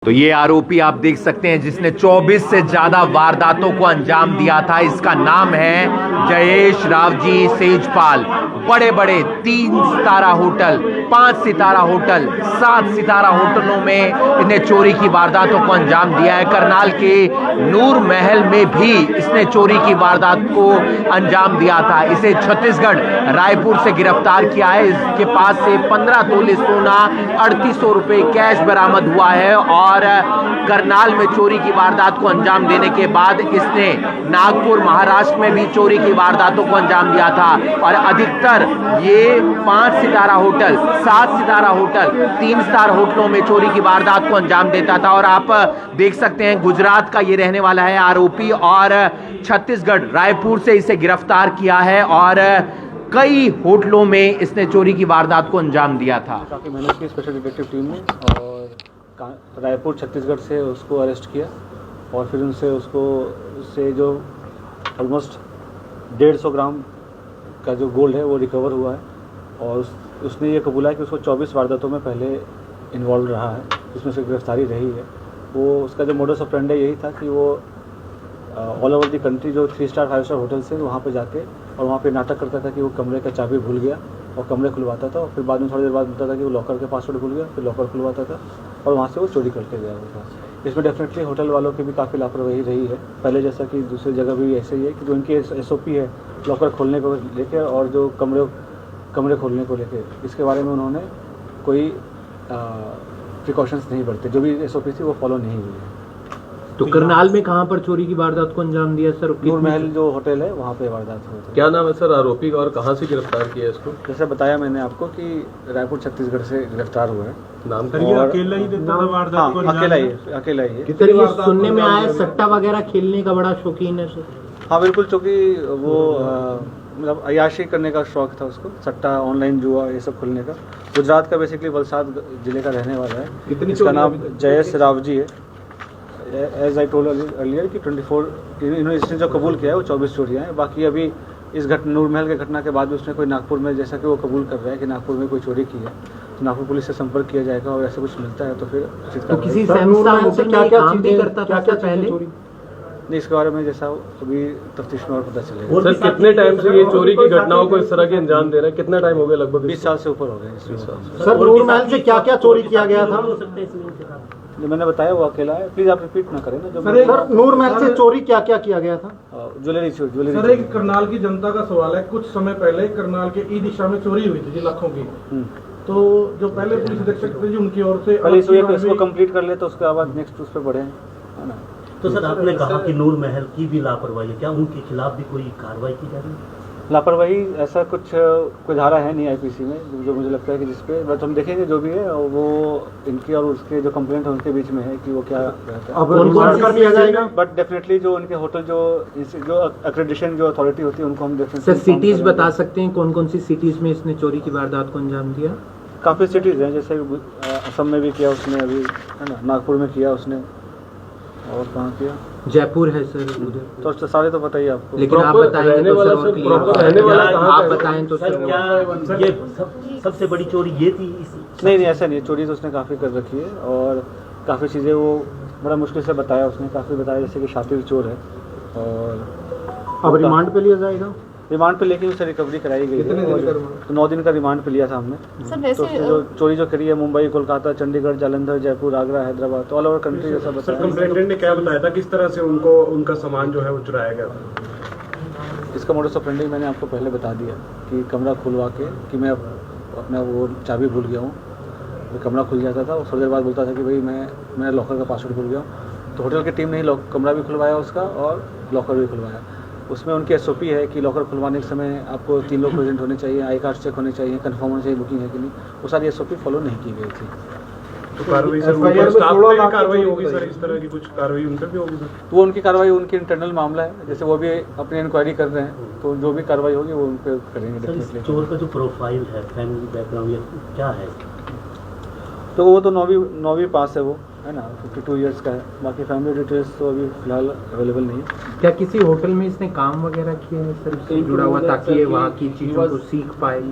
तो ये आरोपी आप देख सकते हैं जिसने 24 से ज्यादा वारदातों को अंजाम दिया था। इसका नाम है जयेश रावजी सेजपाल। बड़े बड़े 3 सितारा होटल, 5 सितारा होटल, 7 सितारा होटलों में इसने चोरी की वारदातों को अंजाम दिया है। करनाल के नूर महल में भी इसने चोरी की वारदात को अंजाम दिया था। इसे छत्तीसगढ़ रायपुर से गिरफ्तार किया है। इसके पास से 15 तोले सोना, 3800 रुपए कैश बरामद हुआ है। और करनाल में चोरी की वारदात को अंजाम देने के बाद इसने नागपुर महाराष्ट्र में भी चोरी की वारदातों को अंजाम दिया था। और अधिकतर ये 5 सितारा होटल, 7 सितारा होटल, 3 स्टार होटलों में चोरी की वारदात को अंजाम देता था। और आप देख सकते हैं गुजरात का ये रहने वाला है आरोपी और छत्तीसगढ़ रायपुर से इसे गिरफ्तार किया है। और कई होटलों में इसने चोरी की वारदात को अंजाम दिया था। काफ़ी मेहनत की स्पेशल डिटेक्टिव टीम ने और रायपुर छत्तीसगढ़ से उसको अरेस्ट किया और फिर उससे जो ऑलमोस्ट 150 ग्राम का जो गोल्ड है वो रिकवर हुआ है। और उसने ये कबूला है कि उसको 24 वारदातों में पहले इन्वॉल्व रहा है, उसमें से गिरफ्तारी रही है। वो उसका जो मोडस ऑपरेंडी यही था कि वो ऑल ओवर द कंट्री जो 3 स्टार 5 स्टार होटल से वहाँ पे जाके और वहाँ पे नाटक करता था कि वो कमरे का चाबी भूल गया और कमरे खुलवाता था। और फिर बाद में थोड़ी देर बाद बोलता था कि वो लॉकर के पासवर्ड भूल गया, फिर लॉकर खुलवाता था और वहाँ से वो चोरी करके गया होता। इसमें डेफिनेटली होटल वालों की भी काफ़ी लापरवाही रही है। पहले जैसा कि दूसरी जगह भी ऐसे ही है कि जो उनकी SOP है लॉकर खोलने को लेकर और जो कमरे खोलने को लेकर, इसके बारे में उन्होंने कोई प्रिकॉशंस नहीं बरते। जो भी SOP थी वो फॉलो नहीं हुई है। तो करनाल में कहां पर चोरी की वारदात को अंजाम दिया सर? नूर महल जो होटल है वहाँ पे वारदात हुई थी। क्या नाम है सर आरोपी का और कहाँ से गिरफ्तार किया इसको? जैसे बताया मैंने आपको कि रायपुर छत्तीसगढ़ से गिरफ्तार हुआ है। नाम अकेला ही देता था वारदात को? अकेला ही है। कितनी बार सुनने में आया सट्टा वगैरह खेलने का बड़ा शौकीन है सर? हाँ बिल्कुल, चूँकि वो मतलब अयाशी करने का शौक था उसको, सट्टा, ऑनलाइन जुआ, ये सब खुलने का। गुजरात का बेसिकली वलसाड जिले का रहने वाला है। इसका नाम जयेश रावजी है। एज आई टोल्ड अर्लियर कि 24 इसने जो कबूल किया है वो 24 चोरियाँ हैं। बाकी अभी इस नूर महल के घटना के बाद भी उसने कोई नागपुर में, जैसा कि वो कबूल कर रहा है कि नागपुर में कोई चोरी की है, तो नागपुर पुलिस से संपर्क किया जाएगा और ऐसा कुछ मिलता है तो फिर किसी संस्थान से क्या चीजें करता था पहले? नहीं, इसके बारे में जैसा अभी तफ्तीश में और पता चलेगा। सर कितने टाइम से ये चोरी की घटनाओं को इस तरह के अंजाम दे रहे हैं? कितना टाइम हो गया? लगभग 20 साल से ऊपर हो गए। सर नूर महल से क्या क्या चोरी किया गया था? जो मैंने बताया वो अकेला है। प्लीज आप रिपीट ना करें ना। जो सर नूर महल से चोरी क्या क्या किया गया था? ज्वेलरी। सर एक करनाल की जनता का सवाल है, कुछ समय पहले करनाल के ई दिशा में चोरी हुई थी जी लाखों की। तो जो पहले पुलिस अधीक्षक थे जी उनकी ओर से पहले इसको कंप्लीट कर ले तो उसके बाद नेक्स्ट उस पर बढ़े, है ना। तो सर आपने कहा कि नूर महल की भी लापरवाही है, क्या उनके खिलाफ भी कोई कार्रवाई की जा रही है? लापरवाही ऐसा कोई धारा है नहीं IPC में जो मुझे लगता है कि जिसपे बट हम देखेंगे जो भी है वो इनकी और उसके जो कंप्लेंट है उनके बीच में है कि वो क्या रहता है। बट डेफिनेटली जो उनके होटल जो अक्रेडिटेशन जो अथॉरिटी होती है उनको हम डेफिनेटली। सर सिटीज बता सकते हैं कौन कौन सी सिटीज में इसने चोरी की वारदात को अंजाम दिया? काफ़ी सिटीज़ हैं, जैसे असम में भी किया उसने, अभी है ना, नागपुर में किया उसने, और कहाँ किया? जयपुर है सर उधर। तो सारे तो बताइए आपको, लेकिन आप बताएंगे तो सर और क्लियर आप बताएं तो सर क्या ये सबसे बड़ी चोरी ये थी? नहीं ऐसा नहीं है। चोरी तो उसने काफ़ी कर रखी है और काफ़ी चीज़ें वो बड़ा मुश्किल से बताया उसने, काफ़ी बताया, जैसे कि शातिर चोर है। और अब रिमांड पे लिया जाएगा? रिमांड पे लेके उसे रिकवरी कराई गई है। तो 9 दिन का रिमांड पे लिया था हमने। तो उसने जो चोरी जो करी है मुंबई, कोलकाता, चंडीगढ़, जालंधर, जयपुर, आगरा, हैदराबाद, तो ऑल ओवर कंट्री जैसा बताया। कंप्लेंटेंट ने क्या बताया था किस तरह से उनका सामान जो है वो चुराया गया था? इसका मोडस ऑपरेंडी मैंने आपको पहले बता दिया कि कमरा खुलवा के कि मैं अपना वो चाबी भूल गया हूँ, कमरा खुल जाता था और थोड़ी देर बाद बोलता था कि भाई मैं लॉकर का पासवर्ड भूल गया हूँ। तो होटल की टीम ने कमरा भी खुलवाया उसका और लॉकर भी खुलवाया। उसमें उनकी SOP है कि लॉकर खुलवाने के समय आपको 3 लोग प्रेजेंट होने चाहिए, आई कार्ड चेक होने चाहिए, कंफर्म होना चाहिए बुकिंग है कि नहीं। वो सारी SOP फॉलो नहीं की गई थी। तो कार्रवाई सर ऊपर स्टाफ पे भी कार्रवाई होगी सर? इस तरह की कुछ कार्रवाई उन पर भी होगी सर? तो वो उनकी कार्रवाई उनकी इंटरनल मामला है, जैसे वो भी अपनी इंक्वायरी कर रहे हैं, तो जो भी कार्रवाई होगी वो उन पर करेंगे डेफिनेटली। चोर का जो प्रोफाइल है, फैमिली बैकग्राउंड क्या है? तो वो तो 9वीं पास है वो, है ना, 52 ईयर्स का है। बाकी फैमिली डिटेल्स तो अभी फिलहाल अवेलेबल नहीं है। क्या किसी होटल में इसने काम वगैरह किया है सर इससे जुड़ा हुआ, ताकि ये वहाँ की चीज़ों को सीख पाए?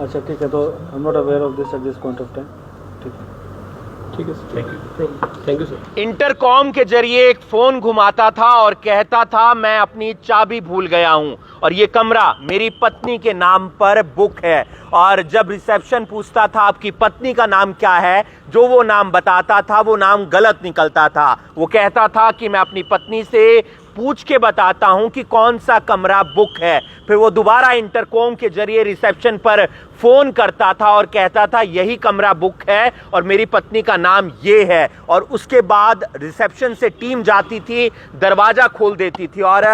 अच्छा ठीक है, तो I am not aware of this at this point of time. ठीक है sir, thank you sir. Intercom के जरिए एक फोन घुमाता था और कहता था मैं अपनी चाबी भूल गया हूं और ये कमरा मेरी पत्नी के नाम पर बुक है। और जब रिसेप्शन पूछता था आपकी पत्नी का नाम क्या है, जो वो नाम बताता था वो नाम गलत निकलता था। वो कहता था कि मैं अपनी पत्नी से पूछ के बताता हूं कि कौन सा कमरा बुक है। फिर वो दोबारा इंटरकॉम के जरिए रिसेप्शन पर फोन करता था और कहता था यही कमरा बुक है और मेरी पत्नी का नाम ये है। और उसके बाद रिसेप्शन से टीम जाती थी, दरवाजा खोल देती थी और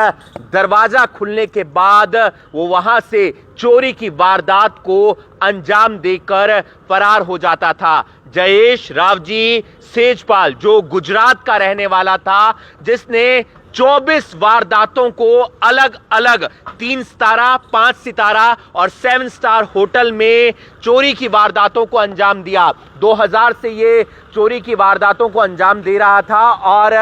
दरवाजा खुलने के बाद वो वहां से चोरी की वारदात को अंजाम देकर फरार हो जाता था। जयेश रावजी सेजपाल जो गुजरात का रहने वाला था, जिसने 24 वारदातों को अलग अलग 3 सितारा, 5 सितारा और 7 स्टार होटल में चोरी की वारदातों को अंजाम दिया। 2000 से ये चोरी की वारदातों को अंजाम दे रहा था और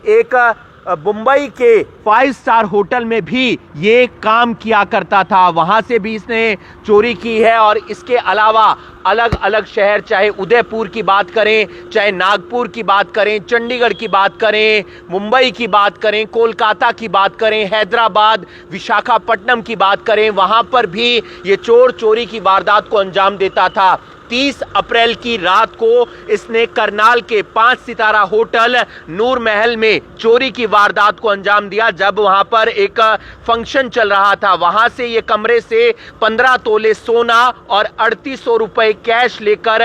एक मुंबई के 5 स्टार होटल में भी ये काम किया करता था, वहां से भी इसने चोरी की है। और इसके अलावा अलग अलग शहर, चाहे उदयपुर की बात करें, चाहे नागपुर की बात करें, चंडीगढ़ की बात करें, मुंबई की बात करें, कोलकाता की बात करें, हैदराबाद, विशाखापट्टनम की बात करें, वहां पर भी ये चोर चोरी की वारदात को अंजाम देता था। 30 अप्रैल की रात को इसने करनाल के 5 सितारा होटल नूर महल में चोरी की वारदात को अंजाम दिया, जब वहां पर एक फंक्शन चल रहा था। वहां से ये कमरे से 15 तोले सोना और 3800 रुपए कैश लेकर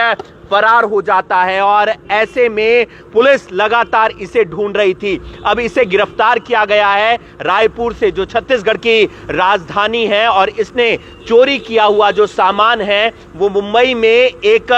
फरार हो जाता है। और ऐसे में पुलिस लगातार इसे ढूंढ रही थी। अब इसे गिरफ्तार किया गया है रायपुर से, जो छत्तीसगढ़ की राजधानी है, और इसने चोरी किया हुआ जो सामान है वो मुंबई में एक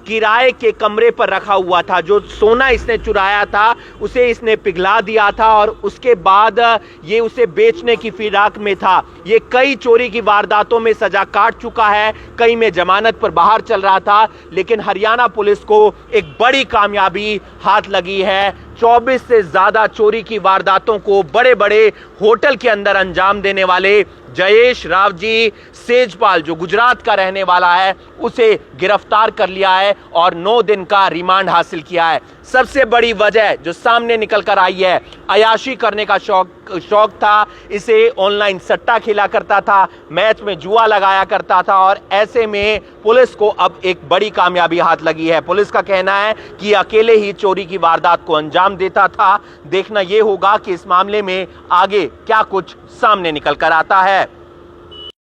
किराए के कमरे पर रखा हुआ था। जो सोना इसने चुराया था उसे इसने पिघला दिया था और उसके बाद ये उसे बेचने की फिराक में था। ये कई चोरी की वारदातों में सजा काट चुका है, कई में जमानत पर बाहर चल रहा था, लेकिन हरियाणा पुलिस को एक बड़ी कामयाबी हाथ लगी है। 24 से ज्यादा चोरी की वारदातों को बड़े बड़े होटल के अंदर अंजाम देने वाले जयेश रावजी सेजपाल, जो गुजरात का रहने वाला है, उसे गिरफ्तार कर लिया है और 9 दिन का रिमांड हासिल किया है। सबसे बड़ी वजह जो सामने निकल कर आई है, अयाशी करने का शौक था। इसे ऑनलाइन सट्टा खेला करता था, मैच में जुआ लगाया करता था और ऐसे में पुलिस को अब एक बड़ी कामयाबी हाथ लगी है। पुलिस का कहना है कि अकेले ही चोरी की वारदात को अंजाम देता था। देखना यह होगा कि इस मामले में आगे क्या कुछ सामने निकल कर आता है।